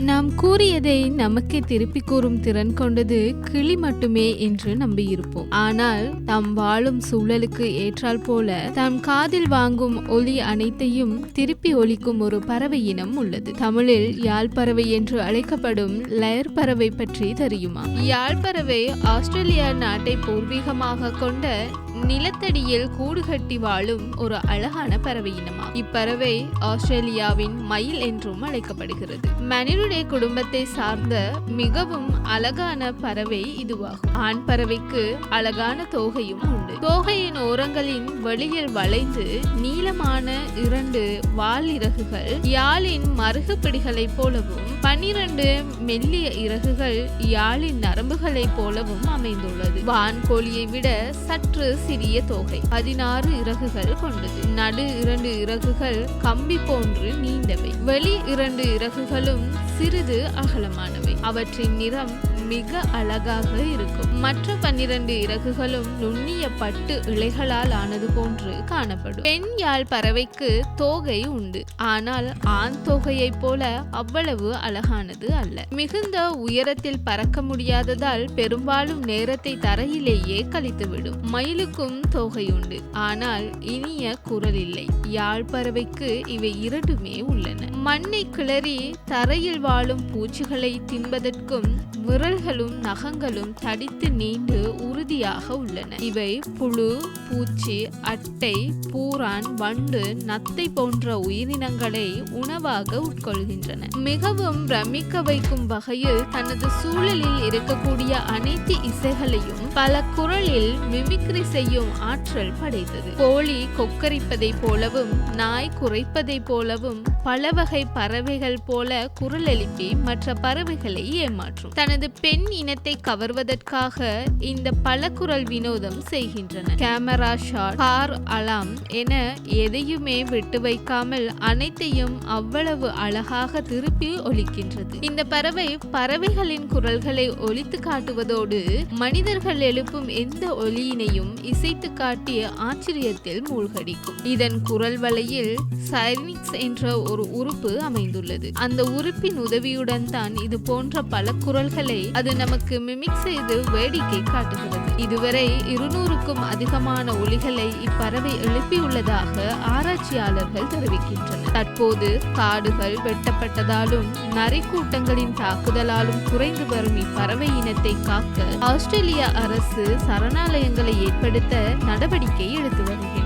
நாம் கூறியதை நமக்கே திருப்பி கூறும் திறன் கொண்டது கிளி மட்டுமே என்று நம்பியிருப்போம். ஆனால் தாம் வாழும் சூழலுக்கு ஏற்றால் போல தாம் காதில் வாங்கும் ஒலி அனைத்தையும் திருப்பி ஒலிக்கும் ஒரு பறவை இனம் உள்ளது. தமிழில் யாழ் பறவை என்று அழைக்கப்படும் லயர் பறவை பற்றி தெரியுமா? யாழ் பறவை ஆஸ்திரேலியா நாட்டை பூர்வீகமாக கொண்ட நிலத்தடியில் கூடு கட்டி வாழும் ஒரு அழகான பறவை இனமா. இப்பறவை ஆஸ்திரேலியாவின் மயில் என்றும் அழைக்கப்படுகிறது. மனிதனுடைய குடும்பத்தை சார்ந்த மிகவும் அழகான பறவை இதுவாகும். ஆண் பறவைக்கு அழகான தோகையும் உண்டு. தோகையின் ஓரங்களின் வெளியில் வளைந்து நீளமான 2 வால் இறகுகள் யாழின் மருகு பிடிகளைப் போலவும் 12 மெல்லிய இறகுகள் யாழின் நரம்புகளைப் போலவும் அமைந்துள்ளது. வான்கோழியை விட சற்று சிறிய தோகை 16 இறகுகள் கொண்டது. நடு 2 இறகுகள் கம்பி போன்று நீண்டவை. வெளி 2 இறகுகளும் சிறிது அகலமானவை. அவற்றின் நிறம் மிக அழகாக இருக்கும். மற்ற 12 இறகுகளும் நுண்ணிய பட்டு இழைகளால் ஆனது போன்று காணப்படும். பெண் யாழ் பறவைக்கு தோகை உண்டு. ஆனால் ஆண் தோகையை போல அவ்வளவு அழகானது அல்ல. மிகுந்த உயரத்தில் பறக்க முடியாததால் பெரும்பாலும் நேரத்தை தரையிலேயே கழித்துவிடும். மயிலுக்கும் தோகை உண்டு. ஆனால் இனிய குரல் இல்லை. யாழ் பறவைக்கு இவை இரண்டுமே உள்ளன. மண்ணை கிளறி தரையில் வாழும் பூச்சிகளை தின்பதற்கும் விரல்களும் நகங்களும் தடித்து நீண்டு உறுதியாக உள்ளன. இவை புழு, பூச்சி, அட்டை, பூரான், வண்டு, நத்தை போன்ற உயிரினங்களை உணவாக உட்கொள்கின்றன. மிகவும் பிரமிக்க வைக்கும் வகையில் தனது சூழலில் இருக்கக்கூடிய அனைத்து இசைகளையும் பல குரலில் மிமிக்ரி செய்யும் ஆற்றல் படைத்தது. கோழி கொக்கரிப்பதை போலவும் நாய் குரைப்பதை போலவும் பல வகை பறவைகள் போல குரல் எழுப்பி மற்ற பறவைகளை ஏமாற்றும். தனது பெண் இனத்தை கவர்வதற்காக இந்த பல குரல் வினோதம் செய்கின்றன. கேமரா ஷாட், கார் அலாம் என எதையுமே விட்டு வைக்காமல் அனைத்தையும் அவ்வளவு அழகாக திருப்பி ஒலிக்கின்றது. இந்த பறவை பறவைகளின் குரல்களை ஒலித்து காட்டுவதோடு மனிதர்கள் எழுப்பும் எந்த ஒலியினையும் இசைத்து காட்டிய ஆச்சரியத்தில் மூழ்கடிக்கும். இதன் குரல் வலையில் சைனிக்ஸ் என்ற ஒரு உறுப்பு அமைந்துள்ளது. அந்த உறுப்பின் உதவியுடன் தான் இது போன்ற பல குரல்களை அது நமக்கு மிமிக் செய்து வேடிக்கை காட்டுகிறது. இதுவரை 200க்கும் அதிகமான ஒலிகளை இப்பறவை எழுப்பியுள்ளதாக ஆராய்ச்சியாளர்கள் தெரிவிக்கின்றனர். தற்போது காடுகள் வெட்டப்பட்டதாலும் நரிக்கூட்டங்களின் தாக்குதலாலும் குறைந்து வரும் இப்பறவை இனத்தை காக்க ஆஸ்திரேலிய அரசு சரணாலயங்களை ஏற்படுத்த நடவடிக்கை எடுத்து வருகிறது.